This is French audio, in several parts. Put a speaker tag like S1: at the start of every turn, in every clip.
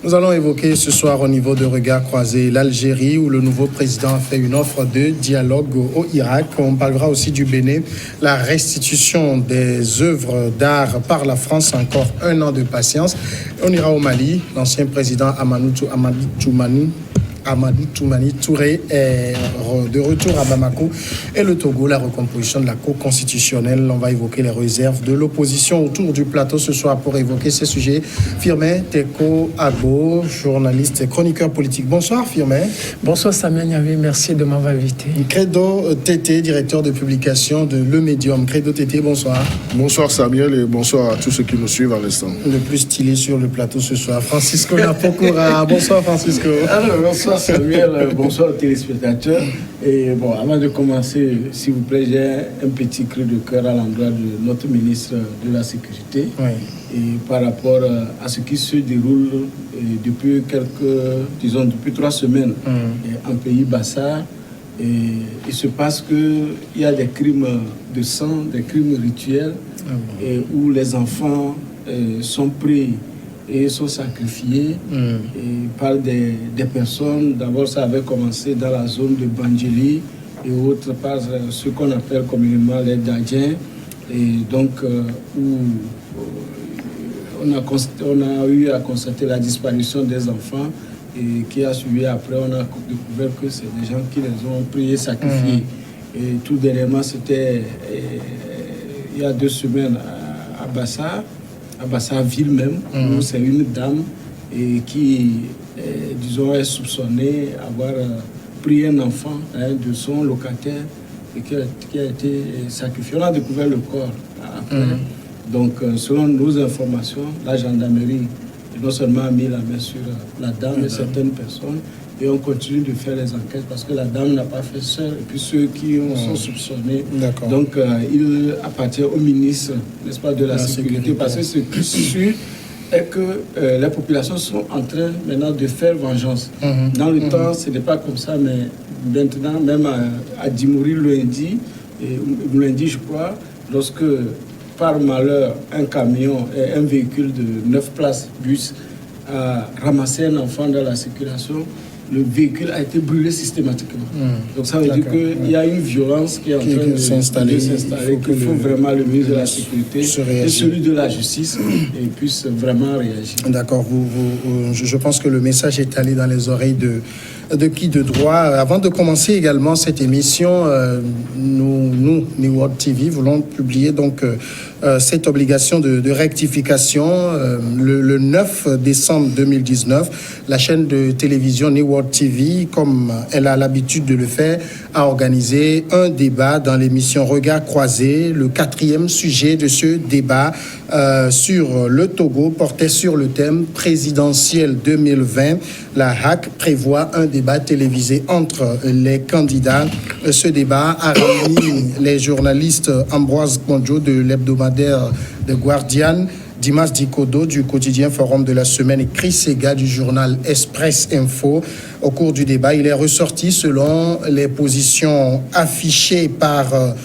S1: Nous allons évoquer ce soir au niveau de Regard Croisé l'Algérie où le nouveau président a fait une offre de dialogue au Irak. On parlera aussi du Bénin, la restitution des œuvres d'art par la France, encore un an de patience. On ira au Mali, l'ancien président Amadou Toumani Touré est de retour à Bamako et le Togo, la recomposition de la Cour constitutionnelle. On va évoquer les réserves de l'opposition autour du plateau ce soir pour évoquer ces sujets. Firmin Teko Agbo, journaliste et chroniqueur politique. Bonsoir Firmin.
S2: Bonsoir Samuel Niavi, merci de m'avoir invité.
S1: Credo Tété, directeur de publication de Le Médium. Credo Tété, bonsoir.
S3: Bonsoir Samuel et bonsoir à tous ceux qui nous suivent à l'instant.
S1: Le plus stylé sur le plateau ce soir, Francisco Napokora. Bonsoir Francisco.
S4: Alors, bonsoir Samuel, bonsoir aux téléspectateurs. Et bon, avant de commencer, s'il vous plaît, j'ai un petit cri de cœur à l'endroit de notre ministre de la Sécurité.
S1: Oui.
S4: Et par rapport à ce qui se déroule depuis depuis 3 semaines en pays Bassar. Et il se passe qu'il y a des crimes de sang, des crimes rituels, et où les enfants sont pris et sont sacrifiés et par des personnes. D'abord, ça avait commencé dans la zone de Bandjeli et autres par ce qu'on appelle communément les Dadjiens. Et donc, où on a eu à constater la disparition des enfants et qui a suivi après, on a découvert que c'est des gens qui les ont pris et sacrifiés. Et tout dernièrement, c'était il y a 2 semaines à Bassar-Ville même, où c'est une dame qui, disons, est soupçonnée d'avoir pris un enfant de son locataire et qui a été sacrifié. On a découvert le corps après. Donc, selon nos informations, la gendarmerie non seulement a mis la main sur la dame et certaines personnes, et on continue de faire les enquêtes parce que la dame n'a pas fait seule, et puis ceux qui sont soupçonnés. Donc, il appartient au ministre, n'est-ce pas, de la sécurité, parce que ce qui est sûr est que les populations sont en train maintenant de faire vengeance. Dans le temps, ce n'est pas comme ça, mais maintenant, même à Dimouri, lundi, je crois, lorsque par malheur, un camion et un véhicule de 9 places bus a ramassé un enfant dans la circulation, le véhicule a été brûlé systématiquement. Donc ça veut dire qu'il y a une violence qui est en train de s'installer, qu'il faut vraiment le ministre de la Sécurité et celui de la Justice et puissent vraiment réagir.
S1: D'accord, je pense que le message est allé dans les oreilles de qui de droit. Avant de commencer également cette émission, nous, New World TV, voulons publier donc cette obligation de rectification. Le 9 décembre 2019, la chaîne de télévision New World TV, comme elle a l'habitude de le faire, a organisé un débat dans l'émission Regard Croisé. Le 4e sujet de ce débat sur le Togo portait sur le thème présidentiel 2020. La HAC prévoit un débat télévisé entre les candidats. Ce débat a réuni les journalistes Ambroise Kondjo de l'hebdomadaire The Guardian, Dimas Dikodo du quotidien Forum de la Semaine et Chris Sega du journal Express Info. Au cours du débat, il est ressorti, selon les positions affichées par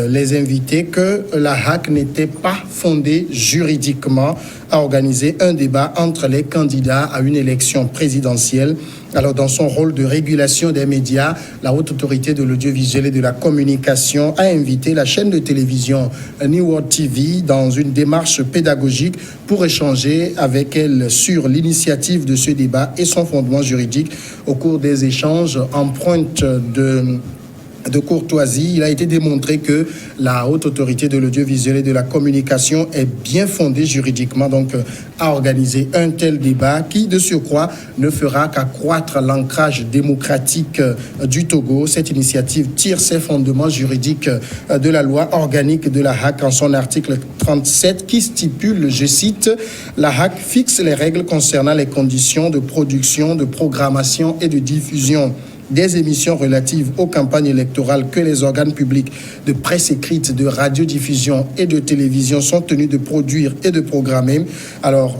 S1: les invités, que la HAC n'était pas fondée juridiquement à organiser un débat entre les candidats à une élection présidentielle. Alors, dans son rôle de régulation des médias, la Haute Autorité de l'Audiovisuel et de la Communication a invité la chaîne de télévision New World TV dans une démarche pédagogique pour échanger avec elle sur l'initiative de ce débat et son fondement juridique. Au cours des échanges empreintes de courtoisie, il a été démontré que la Haute Autorité de l'Audiovisuel et de la Communication est bien fondée juridiquement donc à organiser un tel débat qui, de surcroît, ne fera qu'accroître l'ancrage démocratique du Togo. Cette initiative tire ses fondements juridiques de la loi organique de la HAC en son article 37 qui stipule, je cite, « La HAC fixe les règles concernant les conditions de production, de programmation et de diffusion des émissions relatives aux campagnes électorales que les organes publics de presse écrite, de radiodiffusion et de télévision sont tenus de produire et de programmer. » Alors,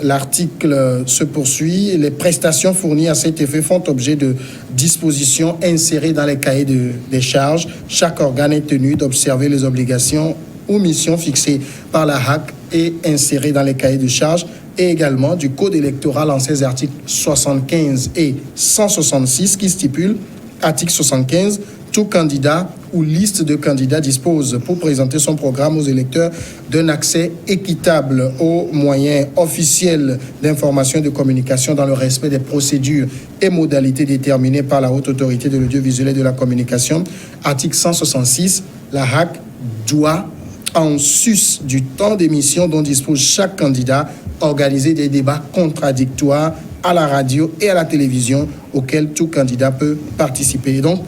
S1: l'article se poursuit. Les prestations fournies à cet effet font objet de dispositions insérées dans les cahiers des charges. Chaque organe est tenu d'observer les obligations ou missions fixées par la HAC et insérées dans les cahiers de charges, et également du Code électoral en ses articles 75 et 166 qui stipule, article 75, tout candidat ou liste de candidats dispose pour présenter son programme aux électeurs d'un accès équitable aux moyens officiels d'information et de communication dans le respect des procédures et modalités déterminées par la Haute Autorité de l'audiovisuel et de la communication. Article 166, la HAC doit, en sus du temps d'émission dont dispose chaque candidat, organiser des débats contradictoires à la radio et à la télévision auxquels tout candidat peut participer. Et donc,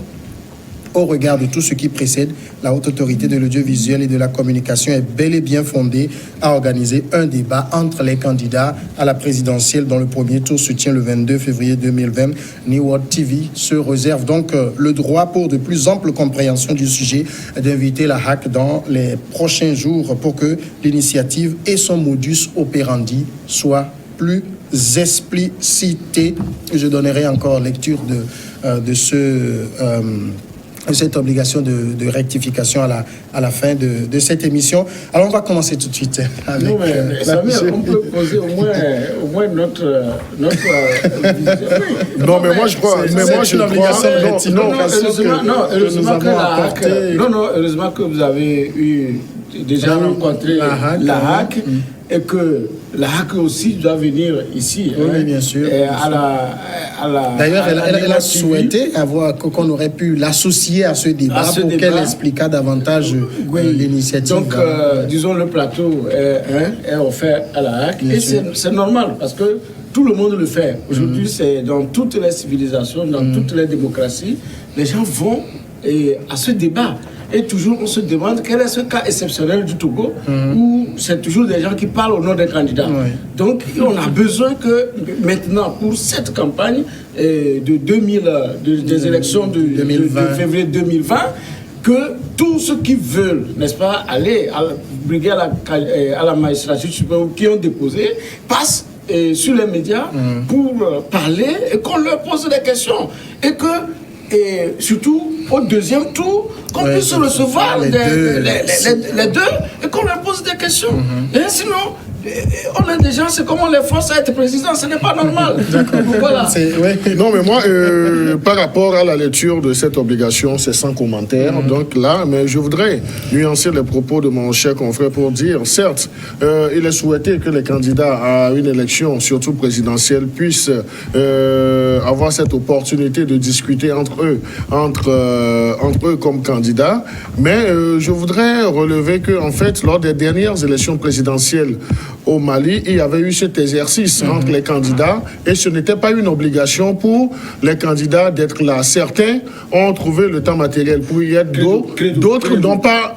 S1: au regard de tout ce qui précède, la Haute Autorité de l'audiovisuel et de la communication est bel et bien fondée à organiser un débat entre les candidats à la présidentielle dont le premier tour se tient le 22 février 2020. New World TV se réserve donc le droit, pour de plus amples compréhensions du sujet, d'inviter la HAC dans les prochains jours pour que l'initiative et son modus operandi soient plus explicité. Je donnerai encore lecture de cette obligation de rectification à la fin de cette émission. Alors, on va commencer tout de suite avec...
S4: Non, mais Samuel, on peut poser au moins notre vision.
S3: Non, mais moi, je crois...
S4: Heureusement que vous avez eu déjà rencontré la HAC et que la HAC aussi doit venir ici.
S1: Oui, bien sûr. D'ailleurs, elle a souhaité qu'on aurait pu l'associer à ce débat pour qu'elle expliquât davantage l'initiative.
S4: Donc, disons, le plateau est offert à la HAC. Et c'est normal parce que tout le monde le fait. Aujourd'hui, c'est dans toutes les civilisations, dans toutes les démocraties, les gens vont à ce débat. Et toujours, on se demande quel est ce cas exceptionnel du Togo où c'est toujours des gens qui parlent au nom des candidats. Donc, on a besoin que maintenant, pour cette campagne des élections de février 2020, que tous ceux qui veulent, n'est-ce pas, aller briguer à la magistrature suprême, qui ont déposé, passent sur les médias pour parler et qu'on leur pose des questions. Et surtout, au deuxième tour, qu'on puisse recevoir les deux et qu'on leur pose des questions. Et sinon, on a des gens, c'est comme on les force à être président, ce n'est pas normal. Voilà.
S3: Non, mais moi, par rapport à la lecture de cette obligation, c'est sans commentaire. Donc là, mais je voudrais nuancer les propos de mon cher confrère pour dire, certes, il est souhaité que les candidats à une élection, surtout présidentielle, puissent avoir cette opportunité de discuter entre eux comme candidats. Mais je voudrais relever que, en fait, lors des dernières élections présidentielles au Mali, il y avait eu cet exercice entre les candidats et ce n'était pas une obligation pour les candidats d'être là. Certains ont trouvé le temps matériel pour y être, d'autres n'ont pas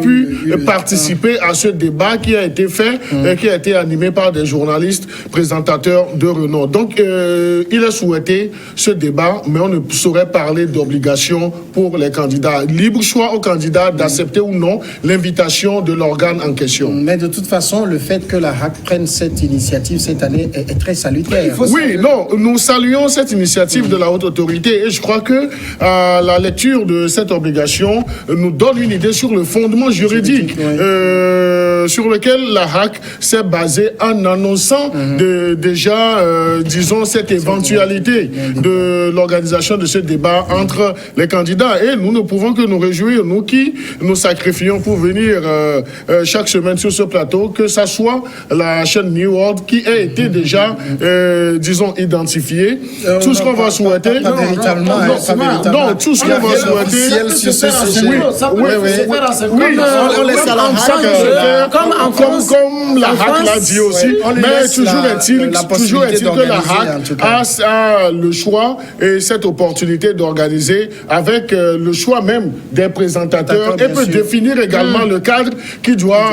S3: pu participer à ce débat qui a été fait et qui a été animé par des journalistes présentateurs de renom. Donc, il est souhaité ce débat, mais on ne saurait parler d'obligation pour les candidats. Libre choix aux candidats d'accepter ou non l'invitation de l'organe en question.
S1: Mais de toute façon, le fait que la HAC prenne cette initiative cette année est très salutaire.
S3: Nous saluons cette initiative de la Haute Autorité et je crois que la lecture de cette obligation nous donne une idée sur le fondement juridique sur lequel la HAC s'est basée en annonçant disons, cette éventualité de l'organisation de ce débat entre les candidats. Et nous ne pouvons que nous réjouir, nous qui nous sacrifions pour venir chaque semaine sur ce plateau, que ça soit la chaîne New World qui a été déjà, disons, identifiée. Tout ce qu'on va souhaiter...
S1: Pas véritablement.
S3: Non, tout ce qu'on va souhaiter...
S1: On laisse à la HAC.
S3: Comme la HAC l'a dit aussi. Mais toujours est-il que la HAC a le choix et cette opportunité d'organiser avec le choix même des présentateurs et peut définir également le cadre qui doit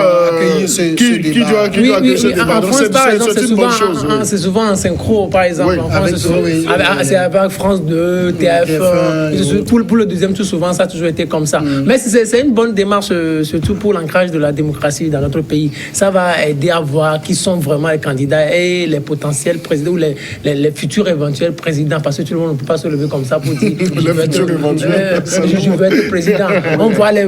S3: doit accueillir ce débat. Donc, c'est une bonne chose.
S2: C'est souvent en synchro, par exemple. En France, c'est avec France 2, TF1. Pour le deuxième tour, souvent, ça a toujours été comme ça. Mais c'est une bonne démarche, surtout pour l'ancrage de la démocratie dans notre pays. Ça va aider à voir qui sont vraiment les candidats et les potentiels présidents ou les futurs éventuels présidents. Parce que tout le monde ne peut pas se lever comme ça pour dire je veux être président.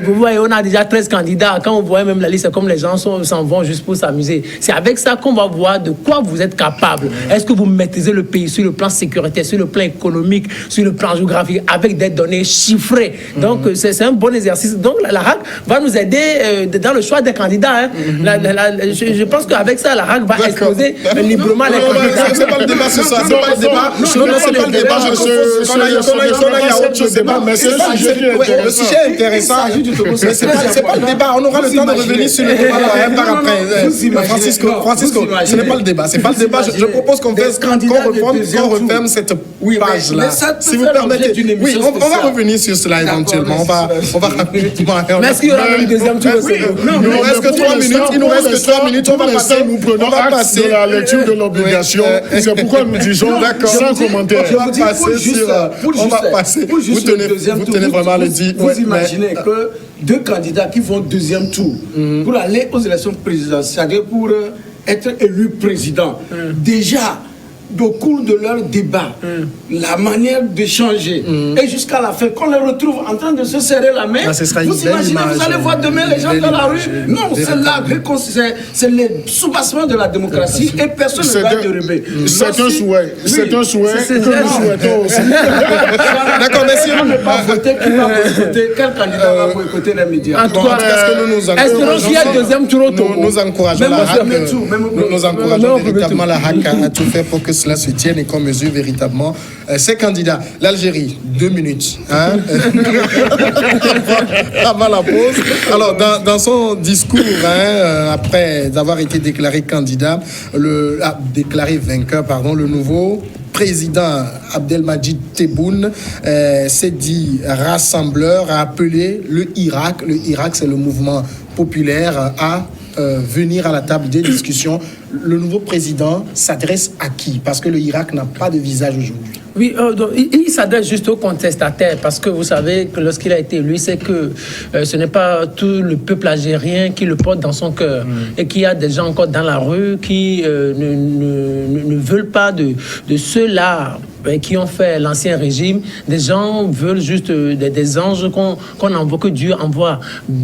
S2: Vous voyez, on a déjà 13 candidats. Quand on voit même la liste, c'est comme les gens s'en vont juste pour s'amuser. C'est avec ça qu'on va voir de quoi vous êtes capable. Est-ce que vous maîtrisez le pays sur le plan sécuritaire, sur le plan économique, sur le plan géographique, avec des données chiffrées. Donc, c'est un bon exercice. Donc, la RAC va nous aider dans le choix des candidats. Je pense qu'avec ça, la RAC va exposer librement les candidats.
S1: C'est pas le débat ce soir. C'est pas le débat. Non, c'est pas le débat. Le sujet est intéressant. Mais c'est pas le débat. On aura le temps de revenir sur le débat par après. Francisco, ce n'est pas le débat. C'est pas le débat. Je propose qu'on referme cette page-là. Si vous permettez. Oui, on va revenir sur cela éventuellement. On va rapidement.
S2: Mais est-ce qu'il y aura un deuxième tour?
S1: Il nous reste que 3 minutes. Il nous reste que 3 minutes. On va passer
S3: de la lecture de l'obligation. C'est pourquoi nous disons sans commentaire.
S1: On va passer. Vous tenez vraiment à le dire.
S4: Vous imaginez que deux candidats qui vont deuxième tour pour aller aux élections présidentielles, pour être élu président, déjà, au cours de leur débat, la manière d'échanger, et jusqu'à la fin, qu'on les retrouve en train de se serrer la main, vous imaginez, vous allez voir demain les gens dans la rue. Non, c'est le soubassement de la démocratie et personne ne va dérober.
S3: C'est un souhait. C'est un souhait que nous souhaitons aussi.
S1: D'accord, merci.
S4: On ne pas voter, qui va boycotter, quel candidat va boycotter les médias?
S2: En tout cas, espérons qu'il y a un deuxième tour au Togo.
S1: Nous encourageons véritablement la RAC à tout faire pour que cela se tienne et qu'on mesure véritablement ces candidats. L'Algérie, 2 minutes. Avant la pause. Alors, dans son discours, après avoir été déclaré candidat, déclaré vainqueur, le nouveau président Abdelmadjid Tebboune s'est dit rassembleur, a appelé le Irak. Le Irak, c'est le mouvement populaire à venir à la table des discussions. Le nouveau président s'adresse à qui? Parce que le Irak n'a pas de visage aujourd'hui.
S2: Oui, donc, il s'adresse juste aux contestataires parce que vous savez que lorsqu'il a été élu, c'est que ce n'est pas tout le peuple algérien qui le porte dans son cœur et qu'il y a des gens encore dans la rue qui ne veulent pas de ceux-là qui ont fait l'ancien régime. Des gens veulent juste des anges qu'on envoie, que Dieu envoie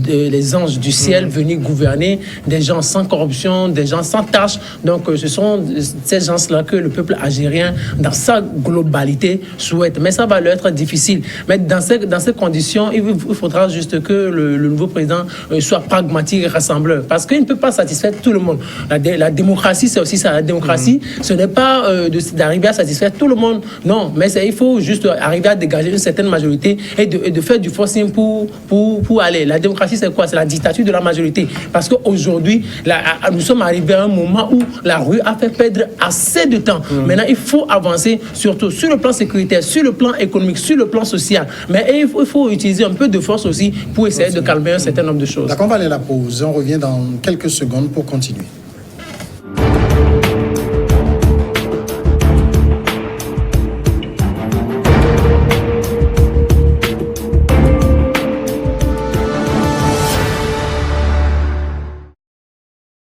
S2: les anges du ciel venir gouverner, des gens sans corruption, des gens sans tâche. Donc ce sont ces gens-là que le peuple algérien, dans sa globalité, souhaite. Mais ça va leur être difficile. Mais dans ces conditions, il faudra juste que le nouveau président soit pragmatique et rassembleur. Parce qu'il ne peut pas satisfaire tout le monde. La démocratie, c'est aussi ça. La démocratie, ce n'est pas d'arriver à satisfaire tout le monde. Non, mais il faut juste arriver à dégager une certaine majorité et de faire du forcing pour aller. La démocratie, c'est quoi? C'est la dictature de la majorité. Parce qu'aujourd'hui, nous sommes arrivés à un moment où la rue a fait perdre assez de temps. Maintenant, il faut avancer, surtout sur le plan sécuritaire, sur le plan économique, sur le plan social. Mais il faut utiliser un peu de force aussi pour essayer de calmer un certain nombre de choses.
S1: D'accord, on va aller à la pause. On revient dans quelques secondes pour continuer.